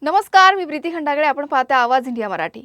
नमस्कार, मी प्रीती खंडागळे. आपण पाहता आवाज इंडिया मराठी.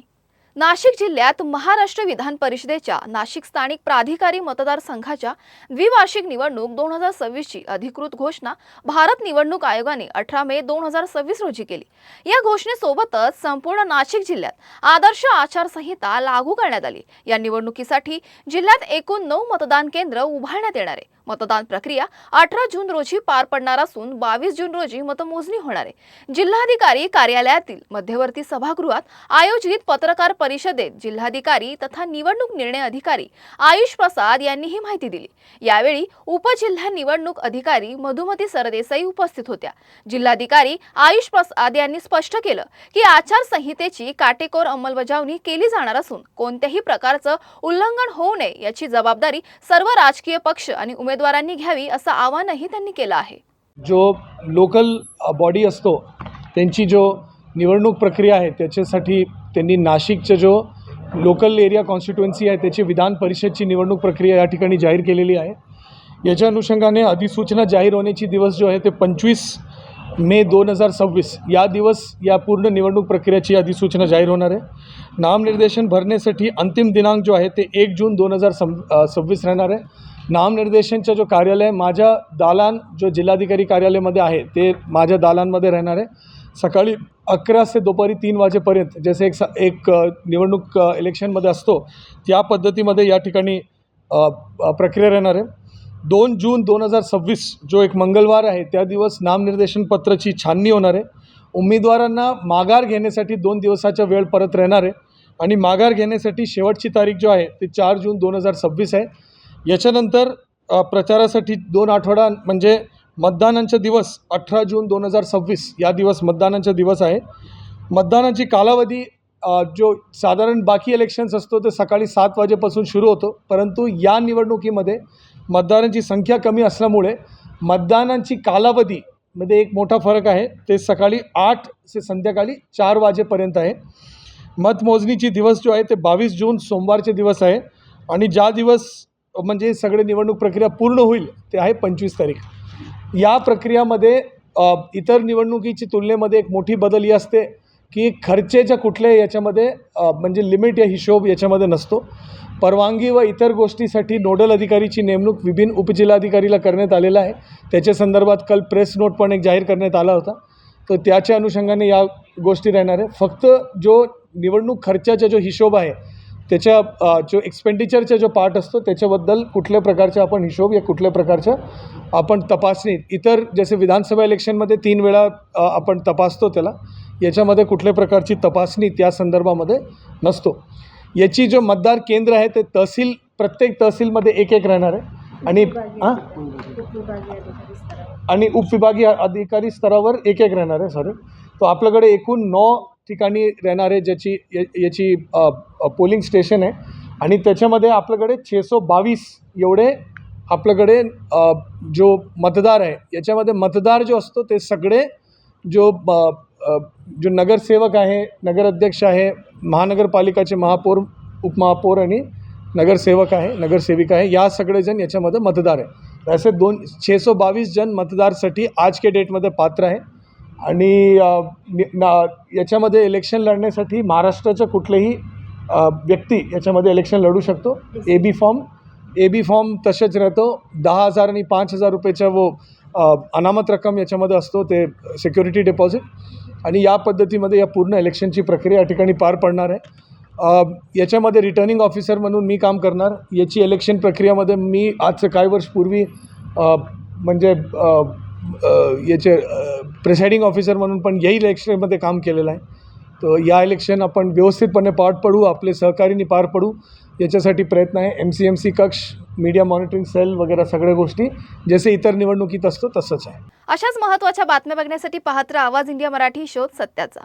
नाशिक जिल्ह्यात महाराष्ट्र विधान परिषदेच्या नाशिक स्थानिक प्राधिकारी मतदारसंघाच्या द्विवार्षिक निवडणूक 2026 ची अधिकृत घोषणा भारत निवडणूक आयोगाने 18 मे 2026 रोजी केली. या घोषणेसोबतच संपूर्ण नाशिक जिल्ह्यात आदर्श आचारसंहिता लागू करण्यात आली. या निवडणुकीसाठी जिल्ह्यात एकूण 9 मतदान केंद्र उभारण्यात येणार आहे. मतदान प्रक्रिया 18 जून रोजी पार पडणार असून 22 जून रोजी मतमोजणी होणार आहे. जिल्हाधिकारी कार्यालयातील मध्यवर्ती सभागृहात आयोजित पत्रकार परिषदेत जिल्हाधिकारी तथा निवडणूक निर्णय अधिकारी आयुष प्रसाद यांनी ही माहिती दिली. यावेळी उपजिल्हा निवडणूक अधिकारी मधुमती सरदेसाई उपस्थित होत्या. जिल्हाधिकारी आयुष प्रसाद यांनी स्पष्ट केलं की आचारसंहितेची काटेकोर अंमलबजावणी केली जाणार असून कोणत्याही प्रकारचं उल्लंघन होऊ नये याची जबाबदारी सर्व राजकीय पक्ष आणि उमेदवारांनी घ्यावी असं आवाहनही त्यांनी केलं आहे. जो लोकल बॉडी असतो त्यांची जो निवडणूक प्रक्रिया आहे त्याच्यासाठी त्यांनी नाशिकचं जो लोकल एरिया कॉन्स्टिट्युएन्सी आहे त्याची विधान परिषदची निवडणूक प्रक्रिया या ठिकाणी जाहीर केलेली आहे. याच्या अनुषंगाने अधिसूचना जाहीर होण्याची दिवस जो आहे ते 25 मे 2026 या दिवस या पूर्ण निवडणूक प्रक्रियेची अधिसूचना जाहीर होणार आहे. नामनिर्देशन भरण्यासाठी अंतिम दिनांक जो आहे ते 1 जून 2026 राहणार आहे. नामनिर्देशनचं जो कार्यालय माझ्या दालन जो जिल्हाधिकारी कार्यालयामध्ये आहे ते माझ्या दालनमध्ये राहणार आहे. सकाळी 11 ते दुपारी 3 वाजेपर्यंत जसे एक निवडणूक इलेक्शनमध्ये असतो त्या पद्धतीमध्ये या ठिकाणी प्रक्रिया राहणार आहे. 2 जून 2026 जो एक मंगळवार आहे त्या दिवस नामनिर्देशन पत्राची छाननी होणार आहे. उमेदवारांना माघार घेण्यासाठी 2 दिवसाचा वेळ परत राहणार आहे आणि माघार घेण्यासाठी शेवटची तारीख जो आहे ते 4 जून 2026 आहे. याच्यानंतर प्रचारासाठी 2 आठवडा म्हणजे मतदानाचा दिवस 18 जून 2026 या दिवस मतदानाचा दिवस आहे. मतदानाची कालावधी जो साधारण बाकी इलेक्शन्स असतो ते सकाळी 7 वाजेपासून सुरू होतो, परंतु या निवडणुकीमध्ये मतदारांची संख्या कमी असल्यामुळे मतदानाची कालावधीमध्ये एक मोठा फरक आहे. ते सकाळी 8 ते संध्याकाळी 4 वाजेपर्यंत आहे. मतमोजणीची दिवस जो आहे ते 22 जून सोमवारचे दिवस आहे आणि ज्या दिवस म्हणजे सगळे निवडणूक प्रक्रिया पूर्ण होईल ते आहे 25 तारीख. या प्रक्रियामध्ये इतर निवडणुकीची तुलनेमध्ये एक मोठी बदल ही असते की खर्चेच्या कुठल्याही याच्यामध्ये म्हणजे लिमिट या हिशोब याच्यामध्ये नसतो. परवानगी व इतर गोष्टीसाठी नोडल अधिकारीची नेमणूक विभिन्न उपजिल्हाधिकारीला करण्यात आलेला आहे. त्याच्या संदर्भात काल प्रेस नोट पण एक जाहीर करण्यात आला होता. तर त्याच्या अनुषंगाने या गोष्टी राहणार आहे. फक्त जो निवडणूक खर्चाचा जो हिशोब आहे त्याच्या जो एक्सपेंडिचरचा जो पार्ट असतो त्याच्याबद्दल कुठल्या प्रकारचा आपण हिशोब या कुठल्या प्रकारचं आपण तपासणी इतर जसे विधानसभा इलेक्शनमध्ये 3 वेळा आपण तपासतो त्याला, याच्यामध्ये कुठल्या प्रकारची तपासणी त्या संदर्भामध्ये नसतो. याची जो मतदार केंद्र आहे ते तहसील प्रत्येक तहसीलमध्ये एक राहणार आहे आणि उपविभागीय अधिकारी स्तरावर एक राहणार आहे. तो आपल्याकडे एकूण 9 ठिकाणी राहणार आहे याची पोलिंग स्टेशन आहे आणि त्याच्यामध्ये आपल्याकडे 622 एवढे आपल्याकडे जो मतदार आहे. याच्यामध्ये मतदार जो असतो ते सगळे जो नगरसेवक आहे, नगराध्यक्ष आहे, महानगरपालिकाचे महापौर, उपमहापौर आणि नगरसेवक आहे, नगरसेविका आहे, या सगळेजण याच्यामध्ये मतदार आहे. असे 622 जण मतदारसाठी आज के डेटमध्ये पात्र आहे आणि याच्यामध्ये इलेक्शन लढण्यासाठी महाराष्ट्राचं कुठलेही व्यक्ती याच्यामध्ये इलेक्शन लढू शकतो. ए बी फॉर्म तसेच राहतो. 10,000 आणि 5,000 रुपयेचा अनामत रक्कम याच्यामध्ये असतो, ते सिक्युरिटी डिपॉझिट. आणि या पद्धतीमध्ये या पूर्ण इलेक्शनची प्रक्रिया या ठिकाणी पार पडणार आहे. याच्यामध्ये रिटर्निंग ऑफिसर म्हणून मी काम करणार. याची इलेक्शन प्रक्रियामध्ये मी आज काही वर्ष पूर्वी म्हणजे याचे प्रिसाइडिंग ऑफिसर म्हणून पण याही इलेक्शनमध्ये काम केलेलं आहे. तर या इलेक्शन आपण व्यवस्थितपणे पार पडू, आपले सहकारींनी पार पडू याच्यासाठी प्रयत्न आहे. MCMC कक्ष, मीडिया मॉनिटरिंग सेल वगैरे सगळ्या गोष्टी जसे इतर निवडणुकीत असतो तसंच आहे. अशाच महत्त्वाच्या बातम्या बघण्यासाठी पाहत राहा आवाज इंडिया मराठी, शोध सत्याचा.